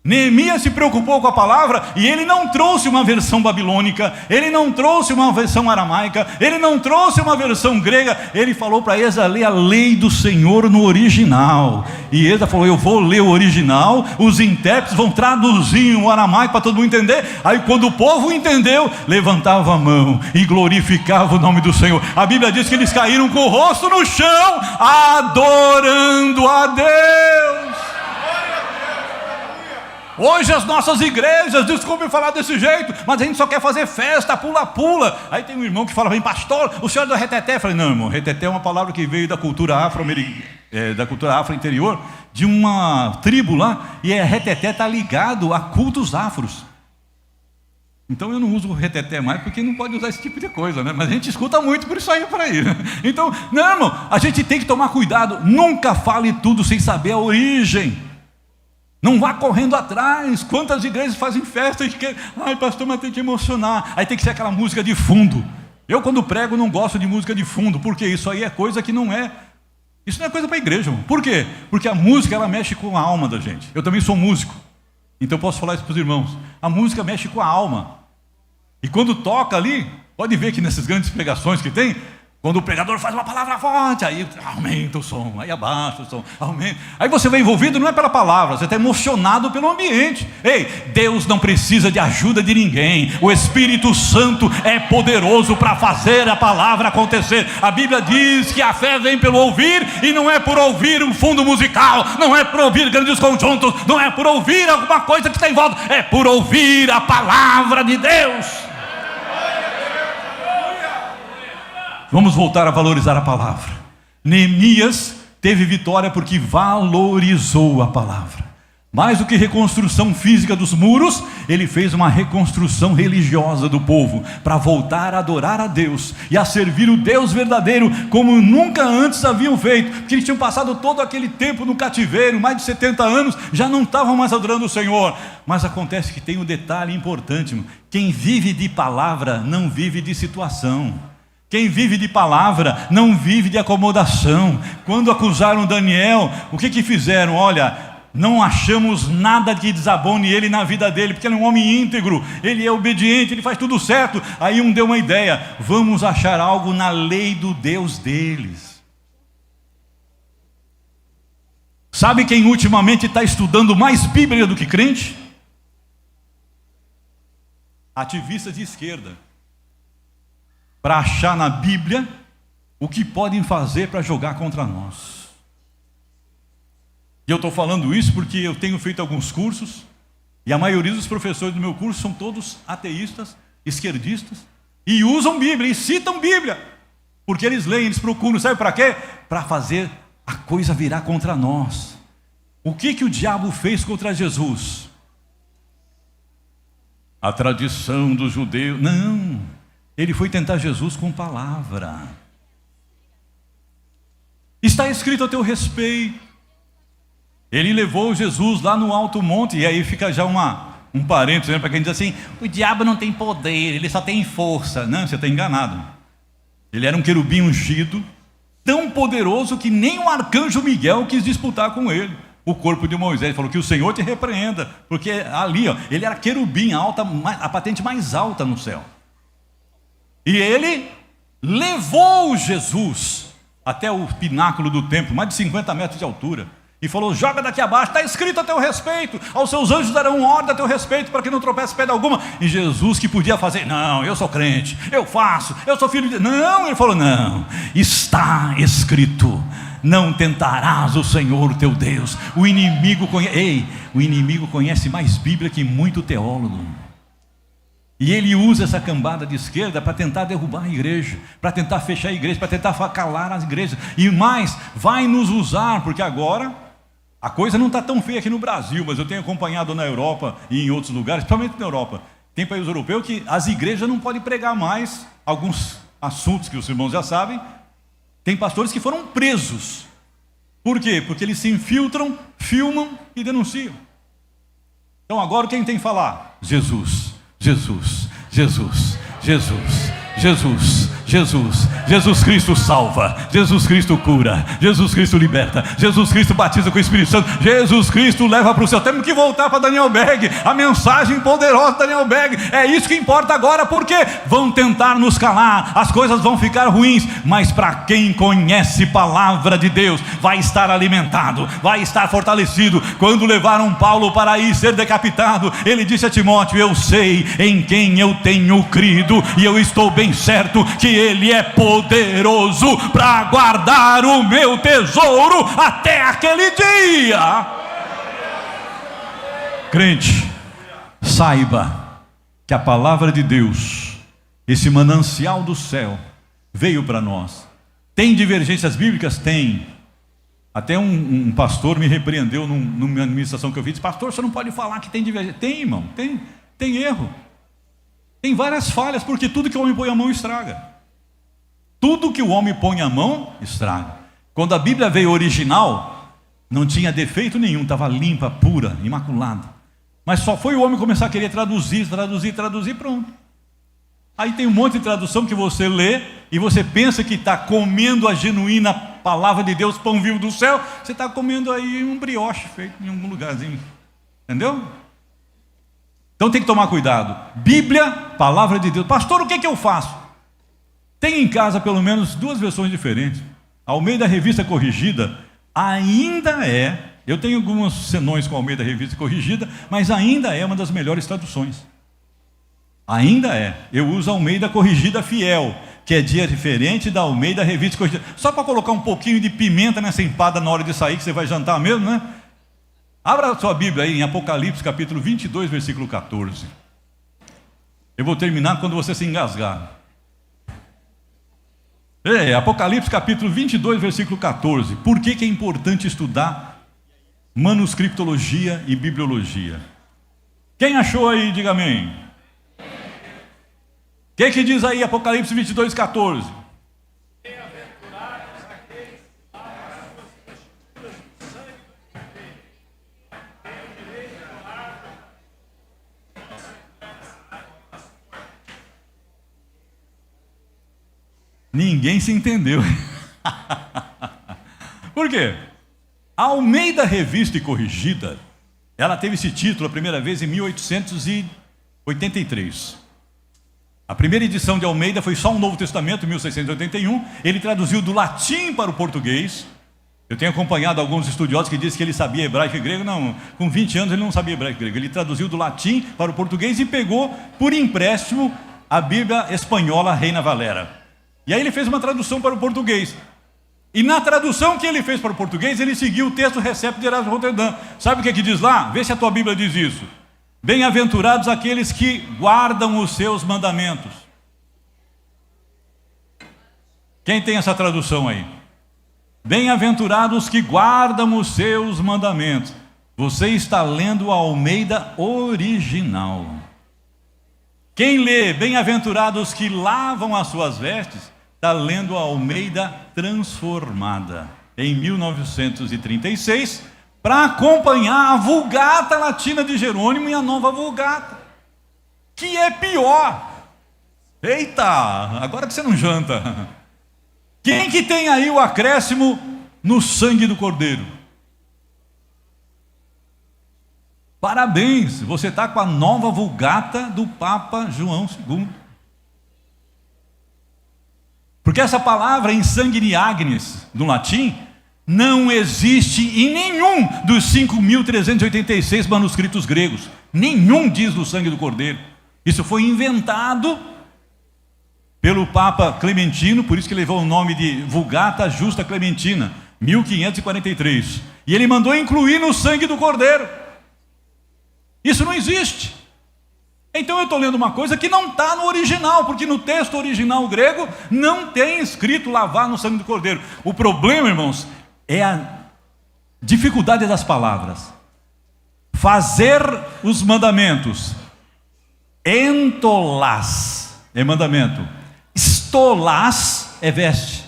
Neemias se preocupou com a palavra e ele não trouxe uma versão babilônica, ele não trouxe uma versão aramaica, ele não trouxe uma versão grega. Ele falou para Esdras ler a lei do Senhor no original. E Esdras falou: eu vou ler o original, os intérpretes vão traduzir o aramaico para todo mundo entender. Aí quando o povo entendeu, levantava a mão e glorificava o nome do Senhor. A Bíblia diz que eles caíram com o rosto no chão, adorando a Deus. Hoje as nossas igrejas, desculpe falar desse jeito, mas a gente só quer fazer festa, pula-pula. Aí tem um irmão que fala para mim: pastor, o senhor é do reteté? Eu falei: não, irmão, reteté é uma palavra que veio da cultura da cultura afro-interior, de uma tribo lá, e reteté está ligado a cultos afros. Então eu não uso o reteté mais, porque não pode usar esse tipo de coisa, né? Mas a gente escuta muito por isso aí por aí. Então, não, irmão, a gente tem que tomar cuidado. Nunca fale tudo sem saber a origem. Não vá correndo atrás. Quantas igrejas fazem festa e querem, ai pastor, mas tem que emocionar. Aí tem que ser aquela música de fundo. Eu quando prego não gosto de música de fundo, porque isso aí é coisa que não é. Isso não é coisa para a igreja, irmão. Por quê? Porque a música, ela mexe com a alma da gente. Eu também sou músico, então eu posso falar isso para os irmãos. A música mexe com a alma. E quando toca ali, pode ver que nessas grandes pregações que tem, quando o pregador faz uma palavra forte, aí aumenta o som, aí abaixa o som, aumenta. Aí você vai envolvido, não é pela palavra, você está emocionado pelo ambiente. Ei, Deus não precisa de ajuda de ninguém. O Espírito Santo é poderoso para fazer a palavra acontecer. A Bíblia diz que a fé vem pelo ouvir, e não é por ouvir um fundo musical, não é por ouvir grandes conjuntos, não é por ouvir alguma coisa que está em volta, é por ouvir a palavra de Deus. Vamos voltar a valorizar a palavra. Neemias teve vitória porque valorizou a palavra. Mais do que reconstrução física dos muros, ele fez uma reconstrução religiosa do povo, para voltar a adorar a Deus e a servir o Deus verdadeiro como nunca antes haviam feito, porque eles tinham passado todo aquele tempo no cativeiro, mais de 70 anos, já não estavam mais adorando o Senhor. Mas acontece que tem um detalhe importante, irmão. Quem vive de palavra não vive de situação. Quem vive de palavra não vive de acomodação. Quando acusaram Daniel, o que fizeram? Olha, não achamos nada que desabone ele na vida dele, porque ele é um homem íntegro, ele é obediente, ele faz tudo certo. Aí um deu uma ideia: vamos achar algo na lei do Deus deles. Sabe quem ultimamente está estudando mais Bíblia do que crente? Ativistas de esquerda, para achar na Bíblia o que podem fazer para jogar contra nós. E eu estou falando isso porque eu tenho feito alguns cursos, e a maioria dos professores do meu curso são todos ateístas, esquerdistas, e usam Bíblia, e citam Bíblia, porque eles leem, eles procuram, sabe para quê? Para fazer a coisa virar contra nós. O que o diabo fez contra Jesus? A tradição dos judeus, não, ele foi tentar Jesus com palavra. Está escrito a teu respeito. Ele levou Jesus lá no alto monte, e aí fica já um parênteses, né, para quem diz assim: o diabo não tem poder, ele só tem força. Não, você está enganado. Ele era um querubim ungido, tão poderoso que nem o arcanjo Miguel quis disputar com ele o corpo de Moisés. Ele falou: que o Senhor te repreenda, porque ali, ó, ele era querubim, a patente mais alta no céu. E ele levou Jesus até o pináculo do templo, mais de 50 metros de altura, e falou: joga daqui abaixo, está escrito a teu respeito, aos seus anjos darão ordem a teu respeito, para que não tropece pedra alguma. E Jesus, que podia fazer: não, eu sou crente, eu faço, eu sou filho de Deus. Não, ele falou: não, está escrito, não tentarás o Senhor teu Deus. O inimigo conhece mais Bíblia que muito teólogo. E ele usa essa cambada de esquerda para tentar derrubar a igreja, para tentar fechar a igreja, para tentar calar as igrejas. E mais, vai nos usar, porque agora a coisa não está tão feia aqui no Brasil, mas eu tenho acompanhado na Europa e em outros lugares, principalmente na Europa. Tem países europeus que as igrejas não podem pregar mais alguns assuntos que os irmãos já sabem. Tem pastores que foram presos. Por quê? Porque eles se infiltram, filmam e denunciam. Então agora quem tem que falar? Jesus, Jesus, Jesus, Jesus, Jesus, Jesus, Jesus Cristo salva, Jesus Cristo cura, Jesus Cristo liberta, Jesus Cristo batiza com o Espírito Santo, Jesus Cristo leva para o céu. Temos que voltar para Daniel Berg, a mensagem poderosa de Daniel Berg. É isso que importa agora, porque vão tentar nos calar, as coisas vão ficar ruins, mas para quem conhece palavra de Deus, vai estar alimentado, vai estar fortalecido. Quando levaram Paulo para ir ser decapitado, ele disse a Timóteo: eu sei em quem eu tenho crido, e eu estou bem certo que ele é poderoso para guardar o meu tesouro até aquele dia. Crente, saiba que a palavra de Deus, esse manancial do céu, veio para nós. Tem divergências bíblicas? Tem. Até um pastor me repreendeu numa administração que eu fiz: pastor, você não pode falar que tem divergência. Tem, irmão, tem erro. Tem várias falhas, porque tudo que o homem põe a mão estraga. Tudo que o homem põe a mão estraga. Quando a Bíblia veio original, não tinha defeito nenhum, estava limpa, pura, imaculada. Mas só foi o homem começar a querer traduzir, pronto. Aí tem um monte de tradução que você lê e você pensa que está comendo a genuína palavra de Deus, pão vivo do céu. Você está comendo aí um brioche feito em algum lugarzinho. Entendeu? Então tem que tomar cuidado. Bíblia, palavra de Deus. Pastor, o que eu faço? Tem em casa pelo menos duas versões diferentes. Almeida Revista Corrigida ainda é, eu tenho alguns senões com Almeida Revista Corrigida, mas ainda é uma das melhores traduções. Ainda é. Eu uso a Almeida Corrigida Fiel, que é dia diferente da Almeida Revista Corrigida. Só para colocar um pouquinho de pimenta nessa empada na hora de sair, que você vai jantar mesmo, né? Abra a sua Bíblia aí em Apocalipse capítulo 22, versículo 14. Eu vou terminar quando você se engasgar. Apocalipse capítulo 22, versículo 14. Por que é importante estudar manuscriptologia e bibliologia? Quem achou aí, diga amém. O que diz aí Apocalipse 22, 14? Ninguém se entendeu. Por quê? A Almeida Revista e Corrigida, ela teve esse título a primeira vez em 1883. A primeira edição de Almeida foi só um Novo Testamento, em 1681. Ele traduziu do latim para o português. Eu tenho acompanhado alguns estudiosos que dizem que ele sabia hebraico e grego. Não, com 20 anos ele não sabia hebraico e grego. Ele traduziu do latim para o português e pegou, por empréstimo, a Bíblia espanhola Reina Valera. E aí ele fez uma tradução para o português. E na tradução que ele fez para o português, ele seguiu o texto Recepto de Erasmo Roterdã. Sabe o que diz lá? Vê se a tua Bíblia diz isso. Bem-aventurados aqueles que guardam os seus mandamentos. Quem tem essa tradução aí? Bem-aventurados que guardam os seus mandamentos. Você está lendo a Almeida original. Quem lê bem-aventurados que lavam as suas vestes, está lendo a Almeida transformada, em 1936, para acompanhar a Vulgata Latina de Jerônimo e a Nova Vulgata, que é pior. Eita, agora que você não janta. Quem que tem aí o acréscimo no sangue do Cordeiro? Parabéns, você está com a Nova Vulgata do Papa João II. Porque essa palavra insanguiniagnes, no latim, não existe em nenhum dos 5.386 manuscritos gregos. Nenhum diz do sangue do Cordeiro. Isso foi inventado pelo Papa Clementino, por isso que levou o nome de Vulgata Justa Clementina, 1543. E ele mandou incluir no sangue do Cordeiro. Isso não existe. Então eu estou lendo uma coisa que não está no original, porque no texto original grego não tem escrito lavar no sangue do Cordeiro. O problema, irmãos, é a dificuldade das palavras. Fazer os mandamentos. Entolás é mandamento. Estolás é veste.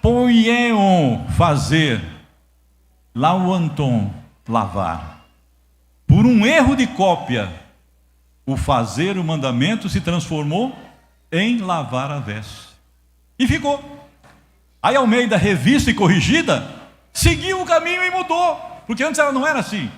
Poieon, fazer. Lauanton, lavar. Por um erro de cópia, o fazer o mandamento se transformou em lavar a veste. E ficou. Aí a Almeida Revista e Corrigida seguiu o caminho e mudou, porque antes ela não era assim.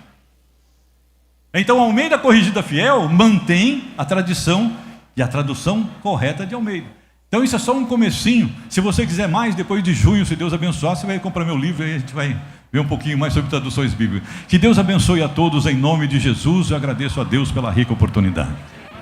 Então a Almeida Corrigida Fiel mantém a tradição e a tradução correta de Almeida. Então isso é só um comecinho. Se você quiser mais, depois de junho, se Deus abençoar, você vai comprar meu livro e a gente vai ver um pouquinho mais sobre traduções bíblicas. Que Deus abençoe a todos em nome de Jesus. Eu agradeço a Deus pela rica oportunidade.